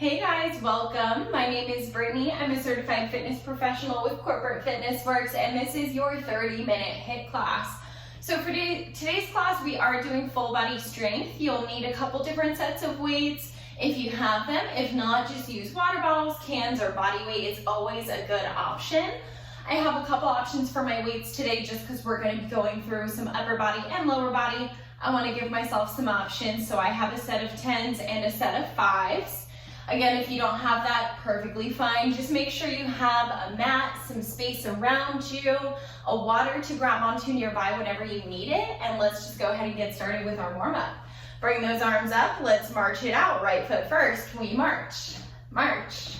Hey guys, welcome. My name is Brittany. I'm a certified fitness professional with Corporate Fitness Works, and this is your 30-minute HIIT class. So for today's class, we are doing full body strength. You'll need a couple different sets of weights if you have them. If not, just use water bottles, cans, or body weight. It's always a good option. I have a couple options for my weights today just because we're going to be going through some upper body and lower body. I want to give myself some options, so I have a set of 10s and a set of 5s. Again, if you don't have that, perfectly fine. Just make sure you have a mat, some space around you, a water to grab onto nearby whenever you need it, and let's just go ahead and get started with our warm-up. Bring those arms up, let's march it out. Right foot first, we march, march.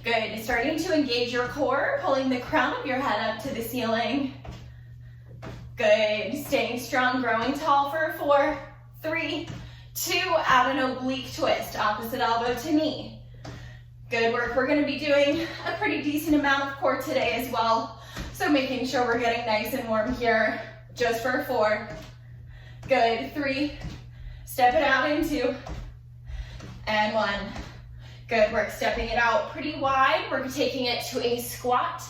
Good, starting to engage your core, pulling the crown of your head up to the ceiling. Good, staying strong, growing tall for 4, 3, 2, add an oblique twist, opposite elbow to knee. Good work. We're going to be doing a pretty decent amount of core today as well. So making sure we're getting nice and warm here just for 4. Good. 3. Step it out in 2. And 1. Good work. Stepping it out pretty wide. We're taking it to a squat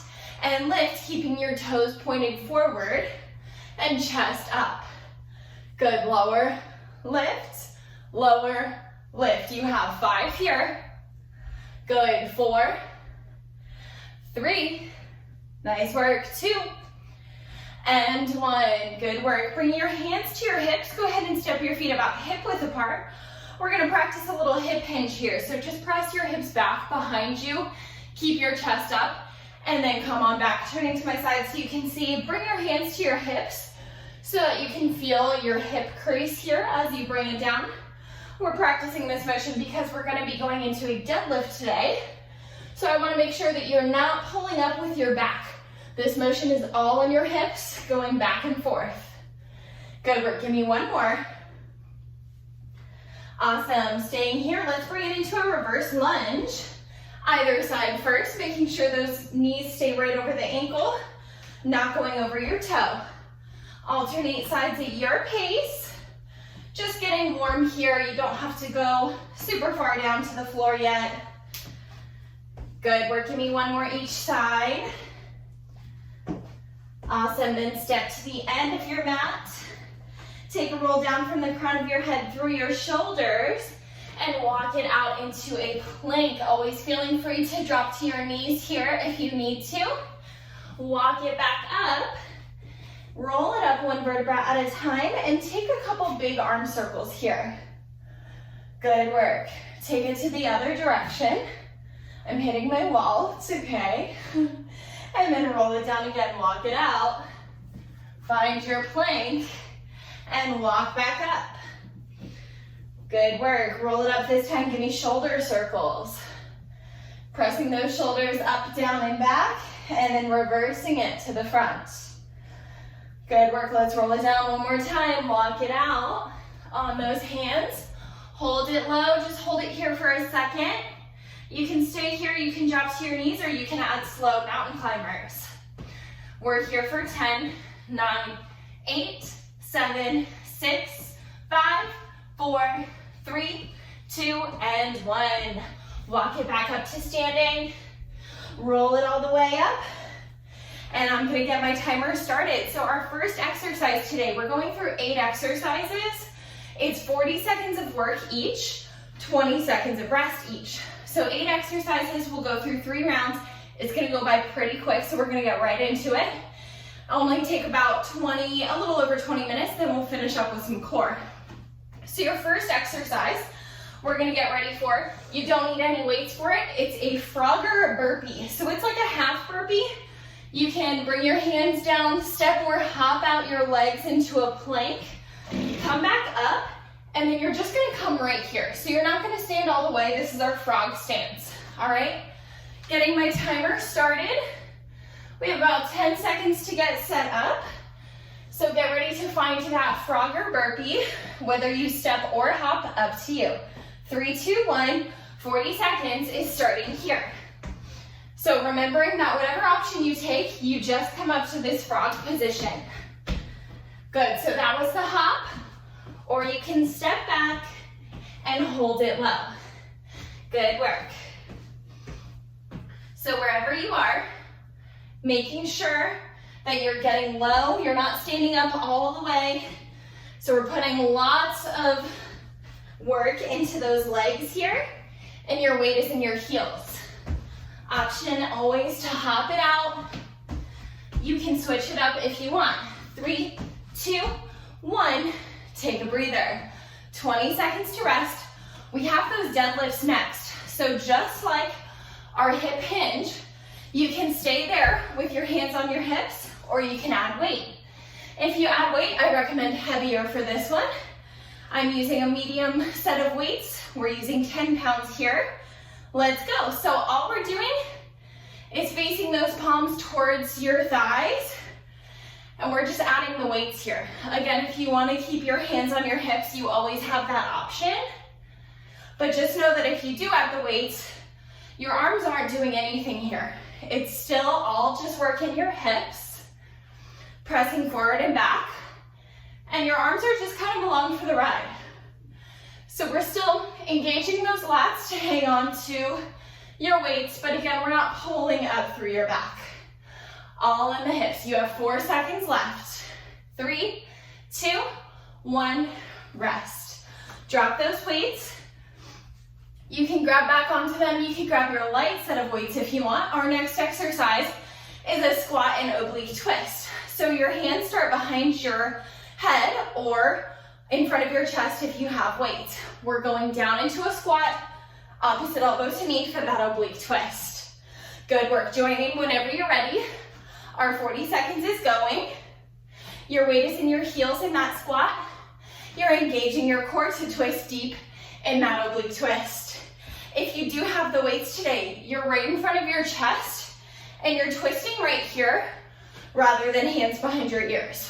and lift, keeping your toes pointed forward and chest up. Good. Lower, lift, lower, lift. You have 5 here. Good, 4, 3, nice work, 2, and 1, good work. Bring your hands to your hips. Go ahead and step your feet about hip width apart. We're gonna practice a little hip hinge here. So just press your hips back behind you, keep your chest up, and then come on back. Turning to my side so you can see. Bring your hands to your hips so that you can feel your hip crease here as you bring it down. We're practicing this motion because we're going to be going into a deadlift today. So I want to make sure that you're not pulling up with your back. This motion is all on your hips, going back and forth. Good work. Give me 1 more. Awesome. Staying here, let's bring it into a reverse lunge. Either side first, making sure those knees stay right over the ankle, not going over your toe. Alternate sides at your pace. Just getting warm here. You don't have to go super far down to the floor yet. Good work. Give me 1 more each side. Awesome. Then step to the end of your mat. Take a roll down from the crown of your head through your shoulders and walk it out into a plank. Always feeling free to drop to your knees here if you need to. Walk it back up. Roll it up 1 vertebra at a time and take a couple big arm circles here. Good work. Take it to the other direction. I'm hitting my wall, it's okay. And then roll it down again, walk it out. Find your plank and walk back up. Good work. Roll it up this time, give me shoulder circles. Pressing those shoulders up, down, and back, and then reversing it to the front. Good work, let's roll it down 1 more time, walk it out on those hands. Hold it low, just hold it here for a second. You can stay here, you can drop to your knees, or you can add slow mountain climbers. We're here for 10, 9, 8, 7, 6, 5, 4, 3, 2, and 1. Walk it back up to standing. Roll it all the way up. And I'm gonna get my timer started. So our first exercise today, we're going through 8 exercises. It's 40 seconds of work each, 20 seconds of rest each. So 8 exercises, we'll go through 3 rounds. It's gonna go by pretty quick, so we're gonna get right into it. Only take about a little over 20 minutes, then we'll finish up with some core. So your first exercise, we're gonna get ready for, you don't need any weights for it. It's a Frogger burpee. So it's like a half burpee. You can bring your hands down, step or hop out your legs into a plank, come back up, and then you're just gonna come right here. So you're not gonna stand all the way. This is our frog stance, all right? Getting my timer started. We have about 10 seconds to get set up. So get ready to find that Frogger burpee, whether you step or hop, up to you. 3, 2, 1, 40 seconds is starting here. So remembering that whatever option you take, you just come up to this frog position. Good, so that was the hop, or you can step back and hold it low. Good work. So wherever you are, making sure that you're getting low, you're not standing up all the way. So we're putting lots of work into those legs here, and your weight is in your heels. Option always to hop it out. You can switch it up if you want. 3, 2, 1, take a breather. 20 seconds to rest. We have those deadlifts next. So just like our hip hinge, you can stay there with your hands on your hips, or you can add weight. If you add weight, I recommend heavier for this one. I'm using a medium set of weights. We're using 10 pounds here. Let's go. So all we're doing is facing those palms towards your thighs, and we're just adding the weights here. Again, if you want to keep your hands on your hips, you always have that option. But just know that if you do add the weights, your arms aren't doing anything here. It's still all just working your hips, pressing forward and back, and your arms are just kind of along for the ride. So we're still engaging those lats to hang on to your weights, but again, we're not pulling up through your back. All in the hips. You have 4 seconds left. 3, 2, 1, rest. Drop those weights. You can grab back onto them. You can grab your light set of weights if you want. Our next exercise is a squat and oblique twist. So your hands start behind your head or in front of your chest if you have weights. We're going down into a squat, opposite elbow to knee for that oblique twist. Good work. Join in whenever you're ready. Our 40 seconds is going. Your weight is in your heels in that squat. You're engaging your core to twist deep in that oblique twist. If you do have the weights today, you're right in front of your chest and you're twisting right here rather than hands behind your ears.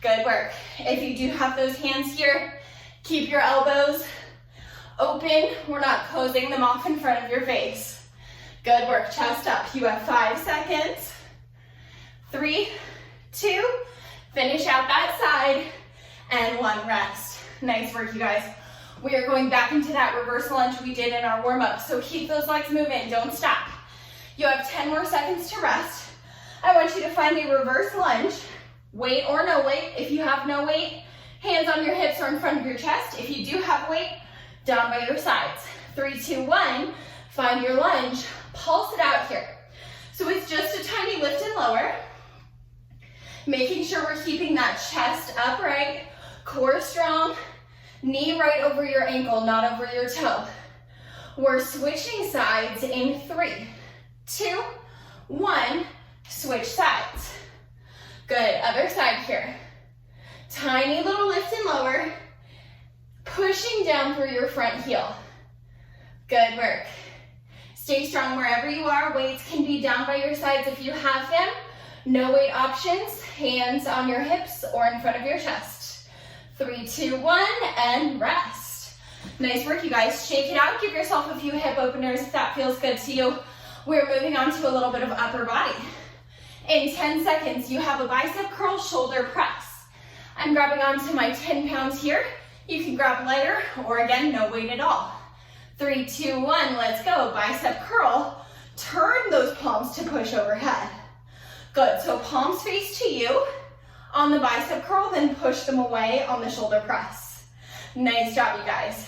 Good work. If you do have those hands here, keep your elbows open. We're not closing them off in front of your face. Good work. Chest up. You have 5 seconds. 3, 2, finish out that side, and 1, rest. Nice work, you guys. We are going back into that reverse lunge we did in our warm-up, so keep those legs moving, don't stop. You have 10 more seconds to rest. I want you to find a reverse lunge, weight or no weight. If you have no weight, hands on your hips or in front of your chest. If you do have weight, down by your sides. 3, 2, 1, find your lunge, pulse it out here. So it's just a tiny lift and lower, making sure we're keeping that chest upright, core strong, knee right over your ankle, not over your toe. We're switching sides in 3, 2, 1, switch sides. Good, other side here. Tiny little lift and lower, pushing down through your front heel. Good work. Stay strong wherever you are. Weights can be down by your sides if you have them. No weight options, hands on your hips or in front of your chest. 3, 2, 1, and rest. Nice work, you guys. Shake it out. Give yourself a few hip openers if that feels good to you. We're moving on to a little bit of upper body. In 10 seconds, you have a bicep curl shoulder press. I'm grabbing onto my 10 pounds here. You can grab lighter or again, no weight at all. 3, 2, 1, let's go. Bicep curl. Turn those palms to push overhead. Good, so palms face to you on the bicep curl, then push them away on the shoulder press. Nice job, you guys.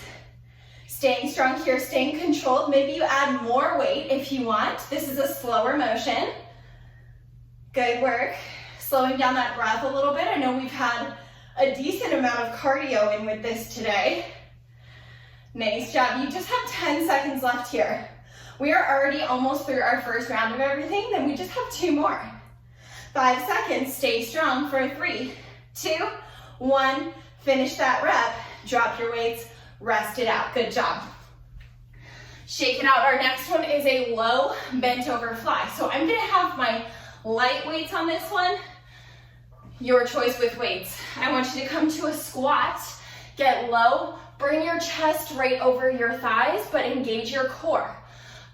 Staying strong here, staying controlled. Maybe you add more weight if you want. This is a slower motion. Good work. Slowing down that breath a little bit. I know we've had a decent amount of cardio in with this today. Nice job. You just have 10 seconds left here. We are already almost through our first round of everything, then we just have 2 more. 5 seconds, stay strong for 3, 2, 1, finish that rep, drop your weights, rest it out, good job. Shake it out. Our next one is a low bent overfly. So I'm gonna have my light weights on this one, your choice with weights. I want you to come to a squat, get low, bring your chest right over your thighs, but engage your core.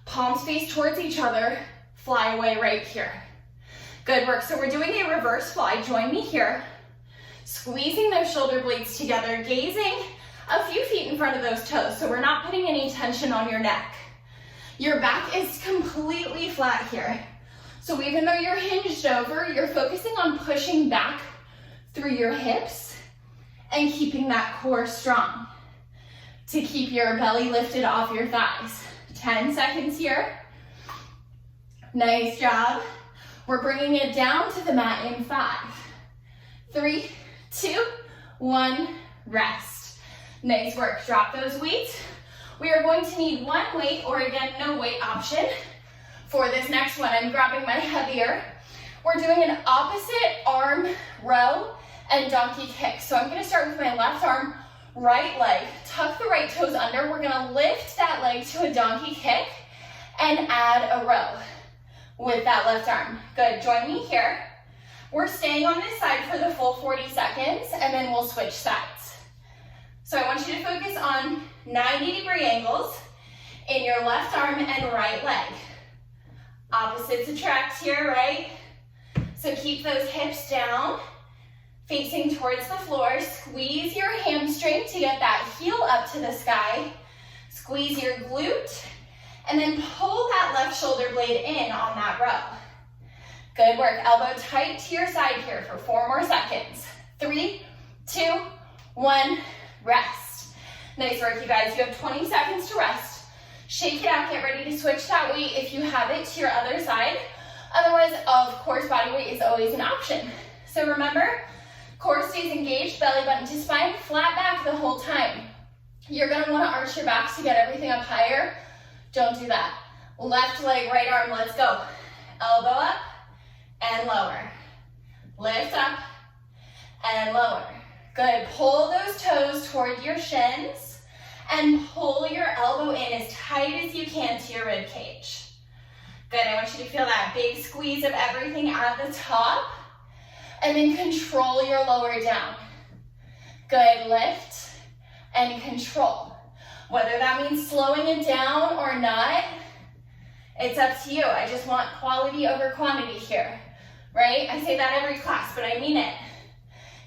Palms face towards each other, fly away right here. Good work. So we're doing a reverse fly. Join me here. Squeezing those shoulder blades together, gazing a few feet in front of those toes, so we're not putting any tension on your neck. Your back is completely flat here. So even though you're hinged over, you're focusing on pushing back through your hips and keeping that core strong to keep your belly lifted off your thighs. 10 seconds here. Nice job. We're bringing it down to the mat in 5, 3, 2, 1, rest. Nice work. Drop those weights. We are going to need one weight, or again, no weight option for this next one. I'm grabbing my heavier. We're doing an opposite arm row and donkey kick. So I'm gonna start with my left arm, right leg. Tuck the right toes under. We're gonna lift that leg to a donkey kick and add a row with that left arm. Good, join me here. We're staying on this side for the full 40 seconds, and then we'll switch sides. So I want you to focus on 90-degree angles in your left arm and right leg. Opposites attract here, right? So keep those hips down, facing towards the floor. Squeeze your hamstring to get that heel up to the sky. Squeeze your glute, and then pull that left shoulder blade in on that row. Good work. Elbow tight to your side here for 4 more seconds. 3, 2, 1, rest. Nice work, you guys. You have 20 seconds to rest. Shake it out. Get ready to switch that weight if you have it to your other side. Otherwise, of course, body weight is always an option. So remember, core stays engaged, belly button to spine, flat back the whole time. You're going to want to arch your back to get everything up higher. Don't do that. Left leg, right arm, let's go. Elbow up and lower. Lift up and lower. Good. Pull those toes toward your shins and pull your elbow in as tight as you can to your rib cage. Good. I want you to feel that big squeeze of everything at the top, and then control your lower down. Good. Lift and control. Whether that means slowing it down or not, it's up to you. I just want quality over quantity here, right? I say that every class, but I mean it.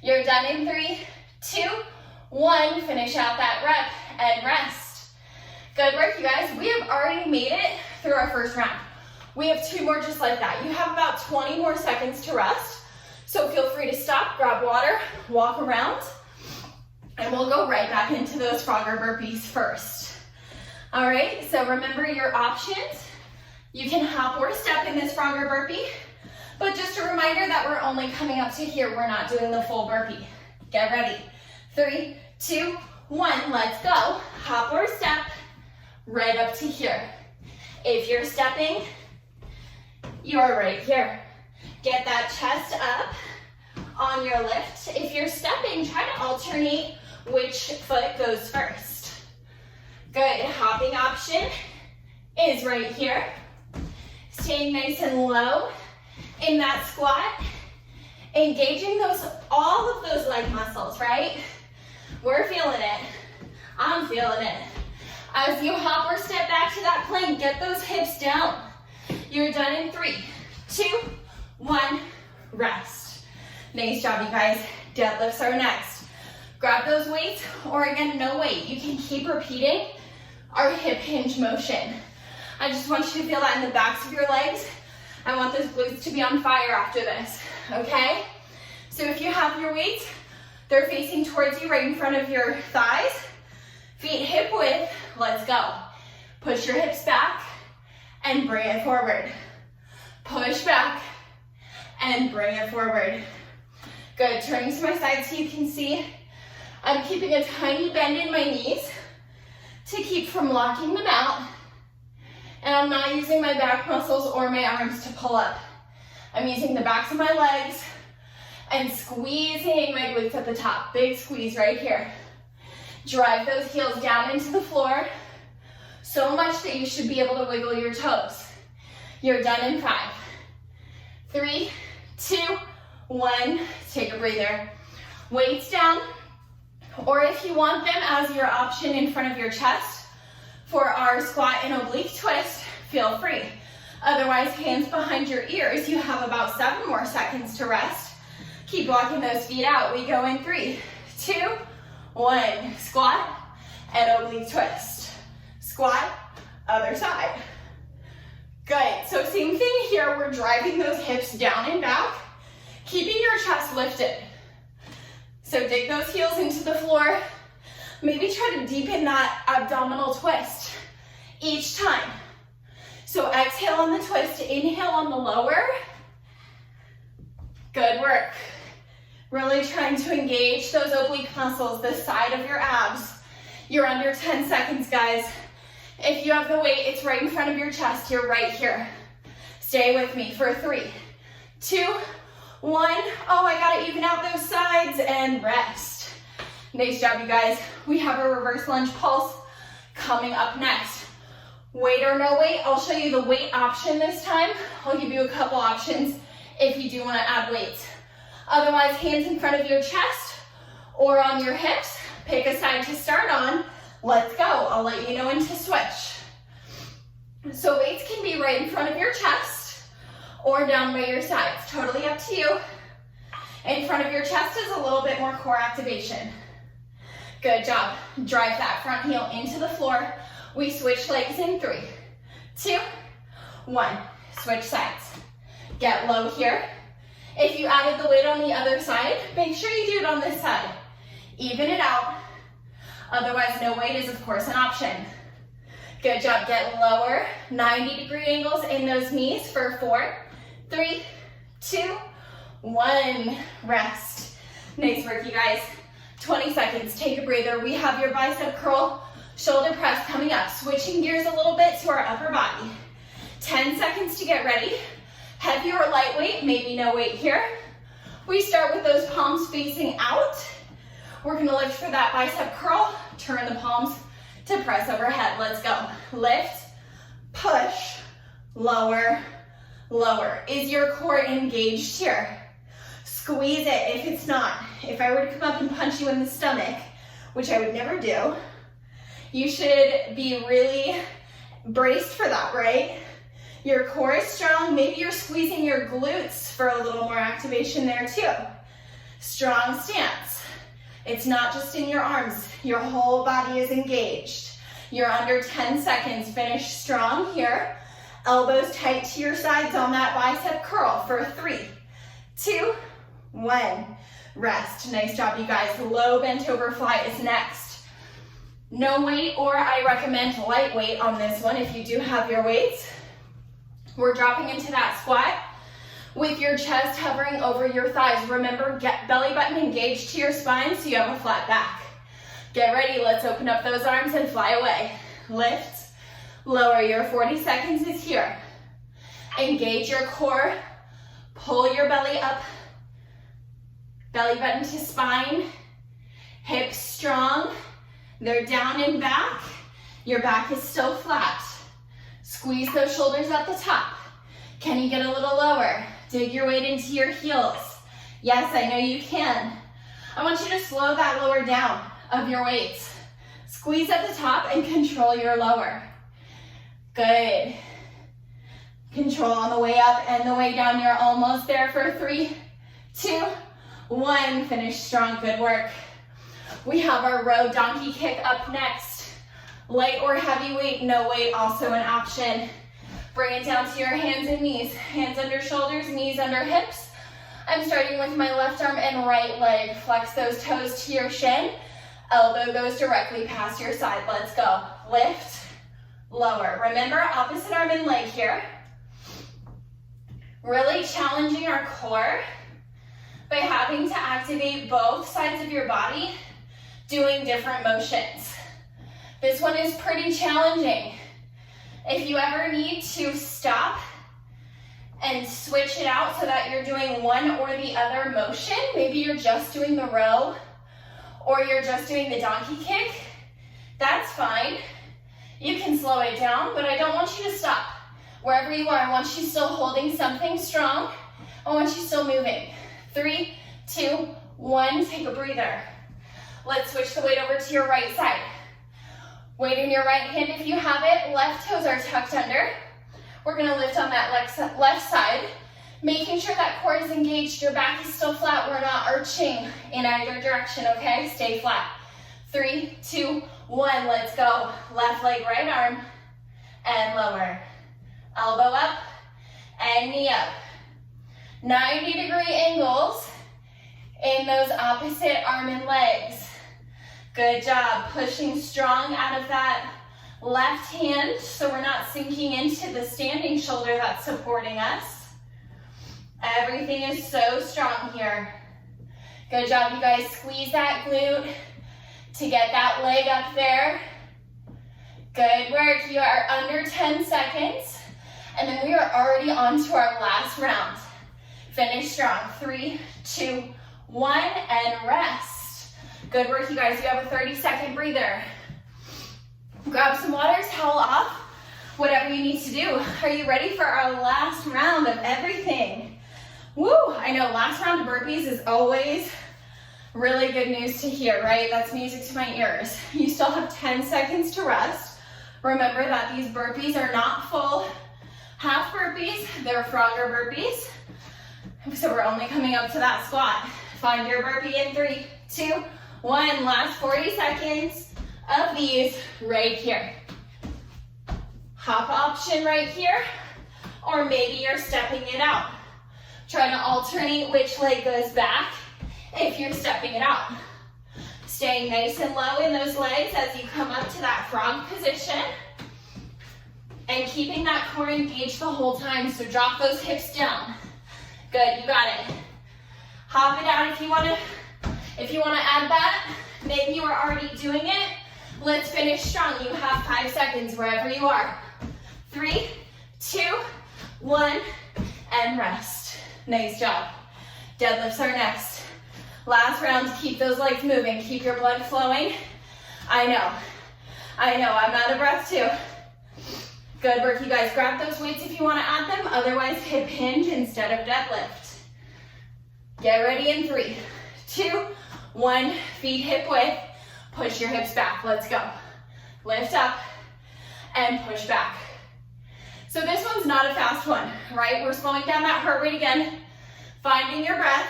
You're done in 3, 2, 1. Finish out that rep and rest. Good work, you guys. We have already made it through our first round. We have 2 more just like that. You have about 20 more seconds to rest. So feel free to stop, grab water, walk around, and we'll go right back into those Frogger burpees first. All right, so remember your options. You can hop or step in this Frogger burpee, but just a reminder that we're only coming up to here. We're not doing the full burpee. Get ready. 3, 2, 1, let's go. Hop or step right up to here. If you're stepping, you are right here. Get that chest up on your lift. If you're stepping, try to alternate which foot goes first. Good. Hopping option is right here. Staying nice and low in that squat. Engaging all of those leg muscles, right? We're feeling it. I'm feeling it. As you hop or step back to that plank, get those hips down. You're done in 3, 2, 1, rest. Nice job, you guys. Deadlifts are next. Grab those weights, or again, no weight. You can keep repeating our hip hinge motion. I just want you to feel that in the backs of your legs. I want those glutes to be on fire after this, okay? So if you have your weights, they're facing towards you right in front of your thighs. Feet hip width, let's go. Push your hips back and bring it forward. Push back and bring it forward. Good, turning to my side so you can see I'm keeping a tiny bend in my knees to keep from locking them out. And I'm not using my back muscles or my arms to pull up. I'm using the backs of my legs and squeezing my glutes at the top. Big squeeze right here. Drive those heels down into the floor so much that you should be able to wiggle your toes. You're done in 5, 3, 2, 1. Take a breather. Weights down, or if you want them as your option in front of your chest for our squat and oblique twist, feel free. Otherwise, hands behind your ears. You have about 7 more seconds to rest. Keep walking those feet out. We go in 3, 2, 1, squat, and oblique twist. Squat, other side. Good, so same thing here, we're driving those hips down and back, keeping your chest lifted. So dig those heels into the floor. Maybe try to deepen that abdominal twist each time. So exhale on the twist, inhale on the lower. Good work. Really trying to engage those oblique muscles, the side of your abs. You're under 10 seconds, guys. If you have the weight, it's right in front of your chest. You're right here. Stay with me for 3, 2, 1. Oh, I gotta even out those sides and rest. Nice job, you guys. We have a reverse lunge pulse coming up next. Weight or no weight, I'll show you the weight option this time. I'll give you a couple options if you do want to add weight. Otherwise, hands in front of your chest or on your hips. Pick a side to start on. Let's go. I'll let you know when to switch. So weights can be right in front of your chest or down by your sides. Totally up to you. In front of your chest is a little bit more core activation. Good job. Drive that front heel into the floor. We switch legs in 3, 2, 1. Switch sides. Get low here. If you added the weight on the other side, make sure you do it on this side. Even it out. Otherwise, no weight is, of course, an option. Good job. Get lower. 90-degree angles in those knees for 4, 3, 2, 1. Rest. Nice work, you guys. 20 seconds. Take a breather. We have your bicep curl, shoulder press coming up. Switching gears a little bit to our upper body. 10 seconds to get ready. Heavy or lightweight, maybe no weight here. We start with those palms facing out. We're gonna lift for that bicep curl. Turn the palms to press overhead. Let's go. Lift, push, lower, lower. Is your core engaged here? Squeeze it if it's not. If I were to come up and punch you in the stomach, which I would never do, you should be really braced for that, right? Your core is strong. Maybe you're squeezing your glutes for a little more activation there too. Strong stance. It's not just in your arms. Your whole body is engaged. You're under 10 seconds. Finish strong here. Elbows tight to your sides on that bicep curl for 3, 2, 1. Rest. Nice job, you guys. Low bent overfly is next. No weight, or I recommend lightweight on this one if you do have your weights. We're dropping into that squat with your chest hovering over your thighs. Remember, get belly button engaged to your spine so you have a flat back. Get ready, let's open up those arms and fly away. Lift, lower, your 40 seconds is here. Engage your core, pull your belly up, belly button to spine, hips strong, they're down and back, your back is still flat. Squeeze those shoulders at the top. Can you get a little lower? Dig your weight into your heels. Yes, I know you can. I want you to slow that lower down of your weights. Squeeze at the top and control your lower. Good. Control on the way up and the way down. You're almost there for 3, 2, 1. Finish strong, good work. We have our row donkey kick up next. Light or heavy weight, no weight, also an option. Bring it down to your hands and knees. Hands under shoulders, knees under hips. I'm starting with my left arm and right leg. Flex those toes to your shin. Elbow goes directly past your side. Let's go. Lift, lower. Remember, opposite arm and leg here. Really challenging our core by having to activate both sides of your body, doing different motions. This one is pretty challenging. If you ever need to stop and switch it out so that you're doing one or the other motion, maybe you're just doing the row or you're just doing the donkey kick, that's fine. You can slow it down, but I don't want you to stop. Wherever you are, I want you still holding something strong. I want you still moving. 3, 2, 1, take a breather. Let's switch the weight over to your right side. Weight in your right hand if you have it. Left toes are tucked under. We're gonna lift on that left side, making sure that core is engaged. Your back is still flat. We're not arching in either direction, okay? Stay flat. 3, 2, 1. Let's go. Left leg, right arm, and lower. Elbow up and knee up. 90-degree angles in those opposite arm and legs. Good job. Pushing strong out of that left hand so we're not sinking into the standing shoulder that's supporting us. Everything is so strong here. Good job, you guys. Squeeze that glute to get that leg up there. Good work. You are under 10 seconds. And then we are already on to our last round. Finish strong. 3, 2, 1, and rest. Good work, you guys. You have a 30-second breather. Grab some water, towel off, whatever you need to do. Are you ready for our last round of everything? Woo! I know last round of burpees is always really good news to hear, right? That's music to my ears. You still have 10 seconds to rest. Remember that these burpees are not full half burpees, they're Frogger burpees. So we're only coming up to that squat. Find your burpee in 3, 2, 1. Last 40 seconds of these right here. Hop option right here, or maybe you're stepping it out. Try to alternate which leg goes back if you're stepping it out. Staying nice and low in those legs as you come up to that frog position. And keeping that core engaged the whole time, so drop those hips down. Good, you got it. Hop it out if you want to add that. Maybe you are already doing it. Let's finish strong. You have 5 seconds wherever you are. 3, 2, 1, and rest. Nice job. Deadlifts are next. Last round, keep those legs moving. Keep your blood flowing. I know, I'm out of breath too. Good work, you guys. Grab those weights if you want to add them. Otherwise, hip hinge instead of deadlift. Get ready in 3, 2, 1. Feet hip width. Push your hips back. Let's go. Lift up and push back. So this one's not a fast one, right? We're slowing down that heart rate again. Finding your breath.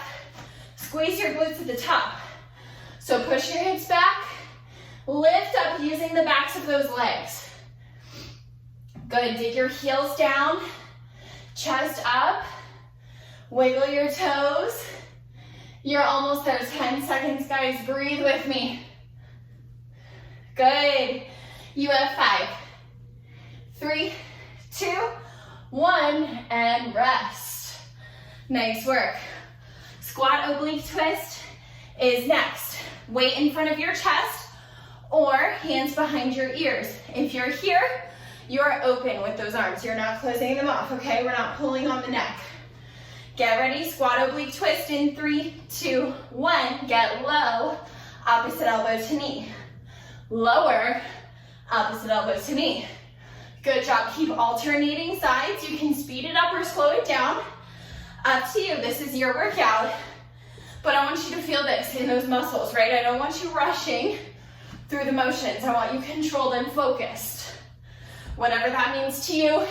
Squeeze your glutes at the top. So push your hips back. Lift up using the backs of those legs. Good, dig your heels down, chest up, wiggle your toes. You're almost there, 10 seconds, guys, breathe with me. Good, you have 5, 3, 2, 1, and rest. Nice work. Squat oblique twist is next. Weight in front of your chest or hands behind your ears. If you're here, you're open with those arms. You're not closing them off, okay? We're not pulling on the neck. Get ready, squat oblique twist in 3, 2, 1. Get low, opposite elbow to knee. Lower, opposite elbow to knee. Good job, keep alternating sides. You can speed it up or slow it down. Up to you, this is your workout. But I want you to feel this in those muscles, right? I don't want you rushing through the motions. I want you controlled and focused. Whatever that means to you.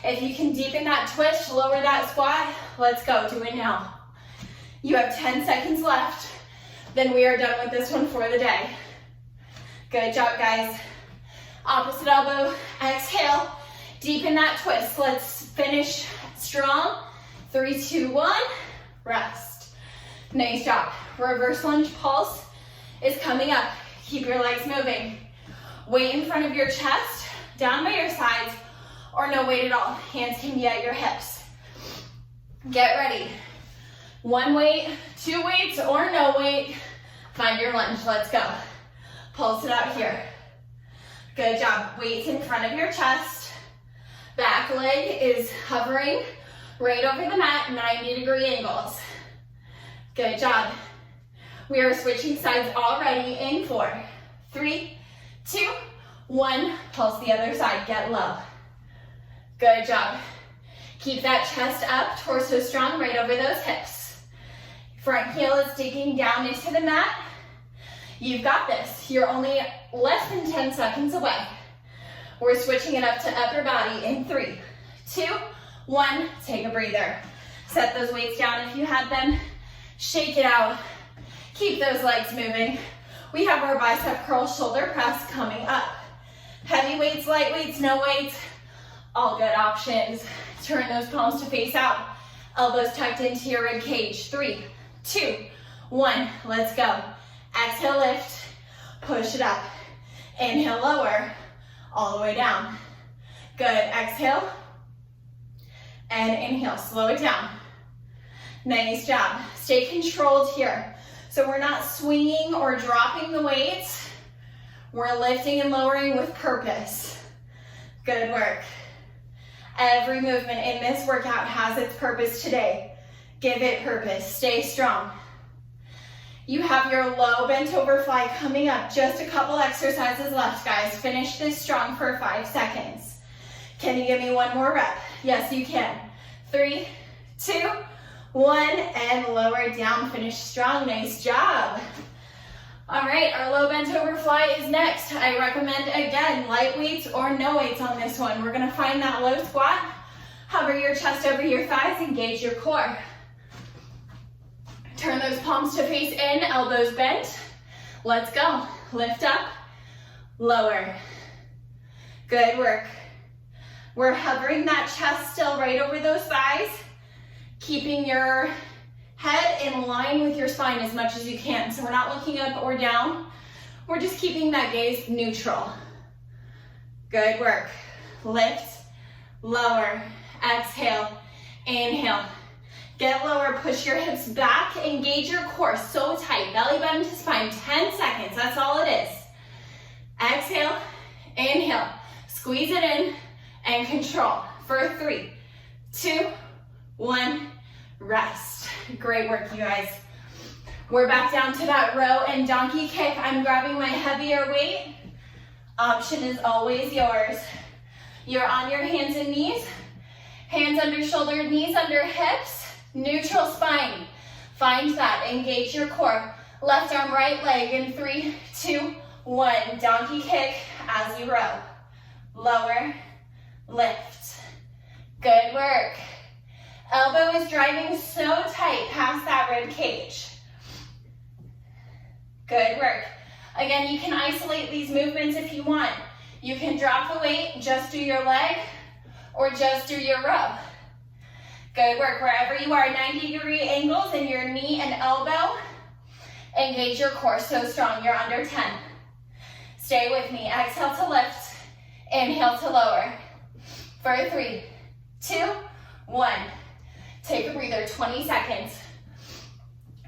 If you can deepen that twist, lower that squat, let's go, do it now. You have 10 seconds left, then we are done with this one for the day. Good job, guys. Opposite elbow, exhale, deepen that twist. Let's finish strong. 3, 2, 1, rest. Nice job. Reverse lunge pulse is coming up. Keep your legs moving. Weight in front of your chest, down by your sides, or no weight at all. Hands can be at your hips. Get ready. 1 weight, 2 weights, or no weight. Find your lunge, let's go. Pulse it out here. Good job. Weights in front of your chest. Back leg is hovering right over the mat, 90-degree angles. Good job. We are switching sides already in 4, 3, 2, 1. Pulse the other side, get low. Good job. Keep that chest up, torso strong, right over those hips. Front heel is digging down into the mat. You've got this. You're only less than 10 seconds away. We're switching it up to upper body in 3, 2, 1. Take a breather. Set those weights down if you had them. Shake it out. Keep those legs moving. we have our bicep curl shoulder press coming up. Heavy weights, light weights, no weights, all good options. Turn those palms to face out. Elbows tucked into your rib cage. 3, 2, 1, let's go. Exhale, lift, push it up. Inhale, lower, all the way down. Good, exhale, and inhale, slow it down. Nice job. Stay controlled here. So we're not swinging or dropping the weights. We're lifting and lowering with purpose. Good work. Every movement in this workout has its purpose today. Give it purpose. Stay strong. You have your low bent overfly coming up. Just a couple exercises left, guys. Finish this strong for 5 seconds. Can you give me one more rep? Yes, you can. 3, 2, 1, and lower down. Finish strong. Nice job. All right, our low bent overfly is next. I recommend, again, light weights or no weights on this one. We're gonna find that low squat. Hover your chest over your thighs, engage your core. Turn those palms to face in, elbows bent. Let's go. Lift up, lower. Good work. We're hovering that chest still right over those thighs, keeping your head in line with your spine as much as you can. So we're not looking up or down. We're just keeping that gaze neutral. Good work. Lift, lower, exhale, inhale. Get lower, push your hips back, engage your core so tight. Belly button to spine, 10 seconds, that's all it is. Exhale, inhale, squeeze it in, and control. For 3, 2, 1, rest. Great work, you guys. We're back down to that row and donkey kick. I'm grabbing my heavier weight. Option is always yours. You're on your hands and knees. Hands under shoulder, knees under hips. Neutral spine. Find that. Engage your core. Left arm, right leg in 3, 2, 1. Donkey kick as you row. Lower, lift. Good work. Elbow is driving so tight past that rib cage. Good work. Again, you can isolate these movements if you want. You can drop the weight, just do your leg, or just do your row. Good work. Wherever you are, 90-degree angles in your knee and elbow. Engage your core so strong. You're under 10. Stay with me. Exhale to lift. Inhale to lower. For 3, 2, 1. Take a breather, 20 seconds.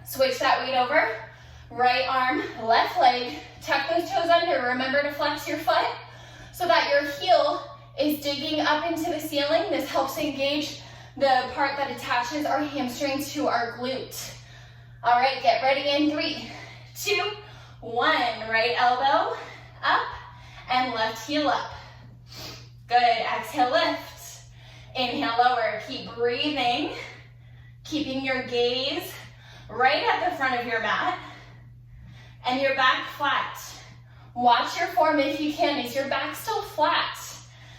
Switch that weight over. Right arm, left leg. Tuck those toes under. Remember to flex your foot so that your heel is digging up into the ceiling. This helps engage the part that attaches our hamstring to our glute. All right, get ready in 3, 2, 1. Right elbow up and left heel up. Good, exhale, lift. Inhale, lower. Keep breathing, keeping your gaze right at the front of your mat and your back flat. Watch your form if you can. Is your back still flat?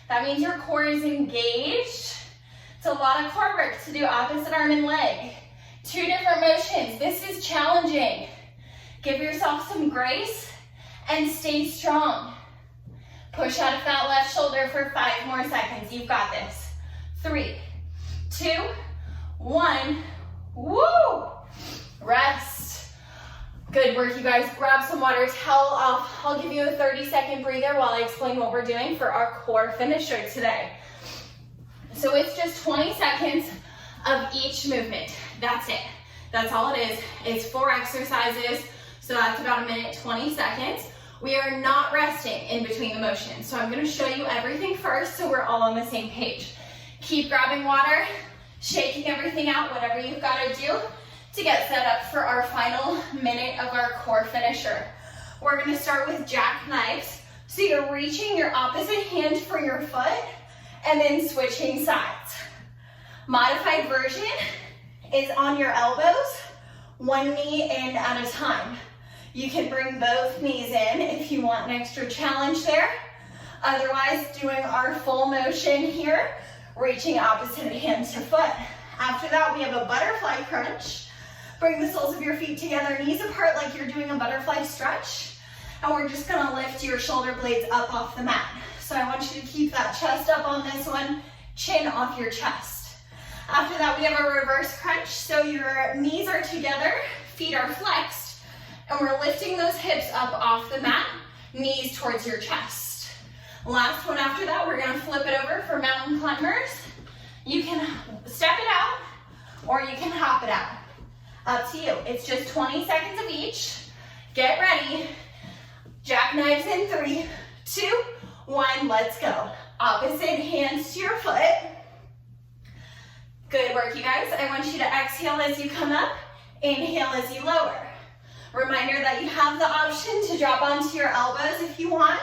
That means your core is engaged. It's a lot of core work to do opposite arm and leg. 2 different motions. This is challenging. Give yourself some grace and stay strong. Push out of that left shoulder for 5 more seconds. You've got this. 3, 2, 1. Woo! Rest. Good work, you guys. Grab some water, towel off. I'll give you a 30-second breather while I explain what we're doing for our core finisher today. So it's just 20 seconds of each movement. That's it. That's all it is. It's 4 exercises, so that's about 1 minute, 20 seconds. We are not resting in between the motions. So I'm gonna show you everything first so we're all on the same page. Keep grabbing water, shaking everything out, whatever you've gotta do to get set up for our final minute of our core finisher. We're gonna start with jackknives. So you're reaching your opposite hand for your foot and then switching sides. Modified version is on your elbows, 1 knee in at a time. You can bring both knees in if you want an extra challenge there. Otherwise, doing our full motion here, reaching opposite hand to foot. After that, we have a butterfly crunch. Bring the soles of your feet together, knees apart like you're doing a butterfly stretch. and we're just gonna lift your shoulder blades up off the mat. So I want you to keep that chest up on this one, chin off your chest. After that, we have a reverse crunch. So your knees are together, feet are flexed, and we're lifting those hips up off the mat, knees towards your chest. Last one after that, we're gonna flip it over for mountain climbers. You can step it out, or you can hop it out. Up to you. It's just 20 seconds of each. Get ready. Jackknives in 3, 2, 1, let's go. Opposite hands to your foot. Good work, you guys. I want you to exhale as you come up, inhale as you lower. Reminder that you have the option to drop onto your elbows if you want,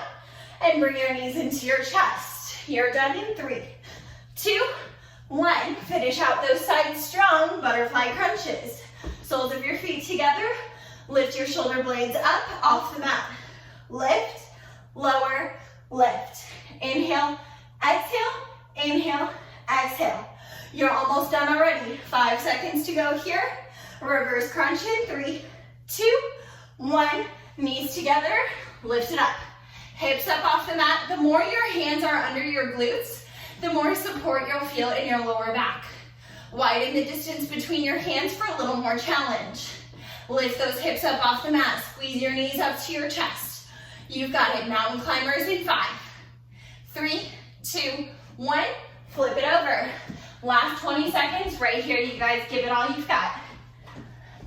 and bring your knees into your chest. You're done in 3, 2, 1. Finish out those sides strong, butterfly crunches. Soles of your feet together, lift your shoulder blades up off the mat. Lift, lower, lift. Inhale, exhale, inhale, exhale. You're almost done already. 5 seconds to go here. Reverse crunch in 3, 2, 1. Knees together, lift it up. Hips up off the mat. The more your hands are under your glutes, the more support you'll feel in your lower back. Widen the distance between your hands for a little more challenge. Lift those hips up off the mat. Squeeze your knees up to your chest. You've got it. Mountain climbers in 5, 3, 2, 1. Flip it over. Last 20 seconds right here. You guys give it all you've got.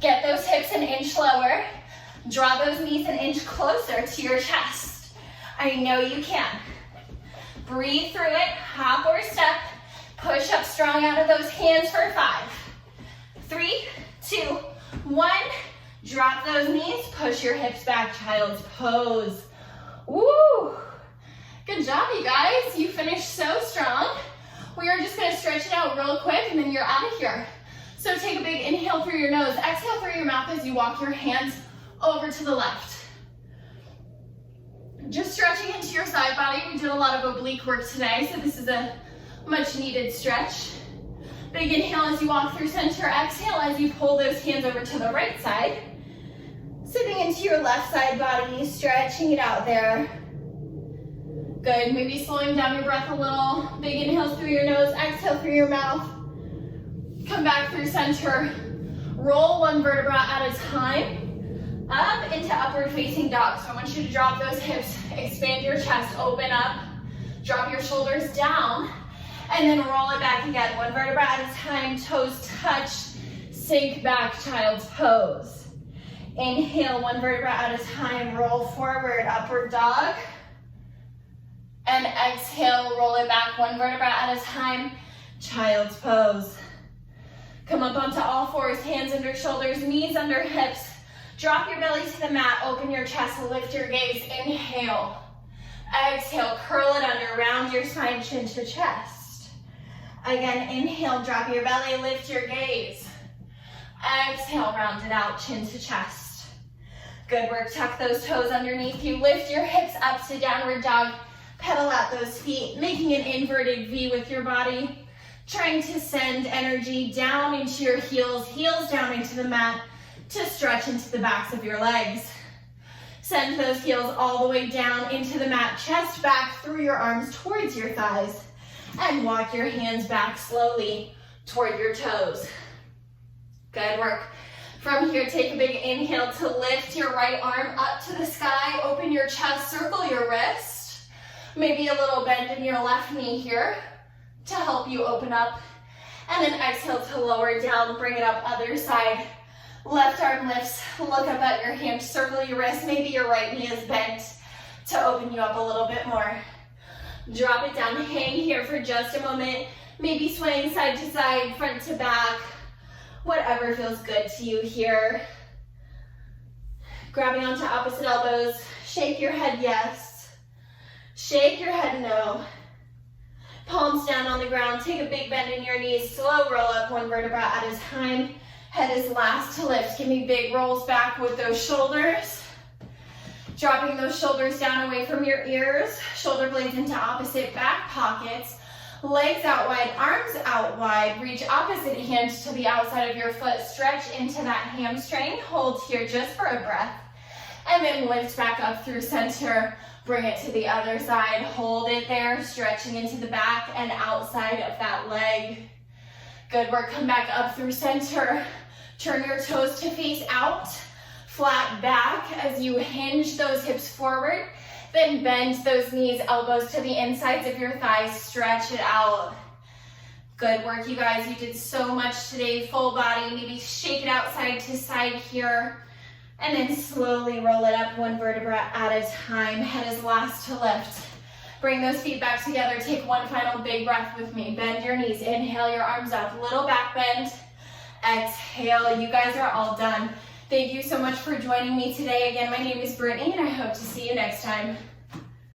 Get those hips an inch lower. Draw those knees an inch closer to your chest. I know you can. Breathe through it. Hop or step. Push up strong out of those hands for 5, 3, 2, 1. Drop those knees. Push your hips back. Child's pose. Woo! Good job, you guys. You finished so strong. We are just gonna stretch it out real quick and then you're out of here. So take a big inhale through your nose. Exhale through your mouth as you walk your hands over to the left. Just stretching into your side body. We did a lot of oblique work today, so this is a much needed stretch. Big inhale as you walk through center. Exhale as you pull those hands over to the right side. Sitting into your left side body, stretching it out there. Good, maybe slowing down your breath a little. Big inhales through your nose, exhale through your mouth. Come back through center. Roll one vertebra at a time. Up into upward facing dog. So I want you to drop those hips, expand your chest, open up. Drop your shoulders down. And then roll it back again, one vertebra at a time, toes touch, sink back, child's pose. Inhale, one vertebra at a time, roll forward, upward dog. And exhale, roll it back, one vertebra at a time, child's pose. Come up onto all fours, hands under shoulders, knees under hips. Drop your belly to the mat, open your chest, lift your gaze, inhale. Exhale, curl it under, round your spine, chin to chest. Again, inhale, drop your belly, lift your gaze. Exhale, round it out, chin to chest. Good work, tuck those toes underneath you, lift your hips up to downward dog, pedal out those feet, making an inverted V with your body, trying to send energy down into your heels, heels down into the mat to stretch into the backs of your legs. Send those heels all the way down into the mat, chest back through your arms towards your thighs. And walk your hands back slowly toward your toes. Good work. From here, take a big inhale to lift your right arm up to the sky. Open your chest, circle your wrist. Maybe a little bend in your left knee here to help you open up. And then exhale to lower down, bring it up other side. Left arm lifts, look up at your hand, circle your wrist. Maybe your right knee is bent to open you up a little bit more. Drop it down, hang here for just a moment. Maybe swaying side to side, front to back. Whatever feels good to you here. Grabbing onto opposite elbows. Shake your head yes. Shake your head no. Palms down on the ground. Take a big bend in your knees. Slow roll up one vertebra at a time. Head is last to lift. Give me big rolls back with those shoulders. Dropping those shoulders down away from your ears. Shoulder blades into opposite back pockets. Legs out wide, arms out wide. Reach opposite hand to the outside of your foot. Stretch into that hamstring. Hold here just for a breath. And then lift back up through center. Bring it to the other side. Hold it there, stretching into the back and outside of that leg. Good work. Come back up through center. Turn your toes to face out. Flat back as you hinge those hips forward. Then bend those knees, elbows to the insides of your thighs. Stretch it out. Good work, you guys. You did so much today. Full body. Maybe shake it out side to side here. And then slowly roll it up one vertebra at a time. Head is last to lift. Bring those feet back together. Take one final big breath with me. Bend your knees. Inhale your arms up. Little back bend. Exhale. You guys are all done. Thank you so much for joining me today. Again, my name is Brittany, and I hope to see you next time.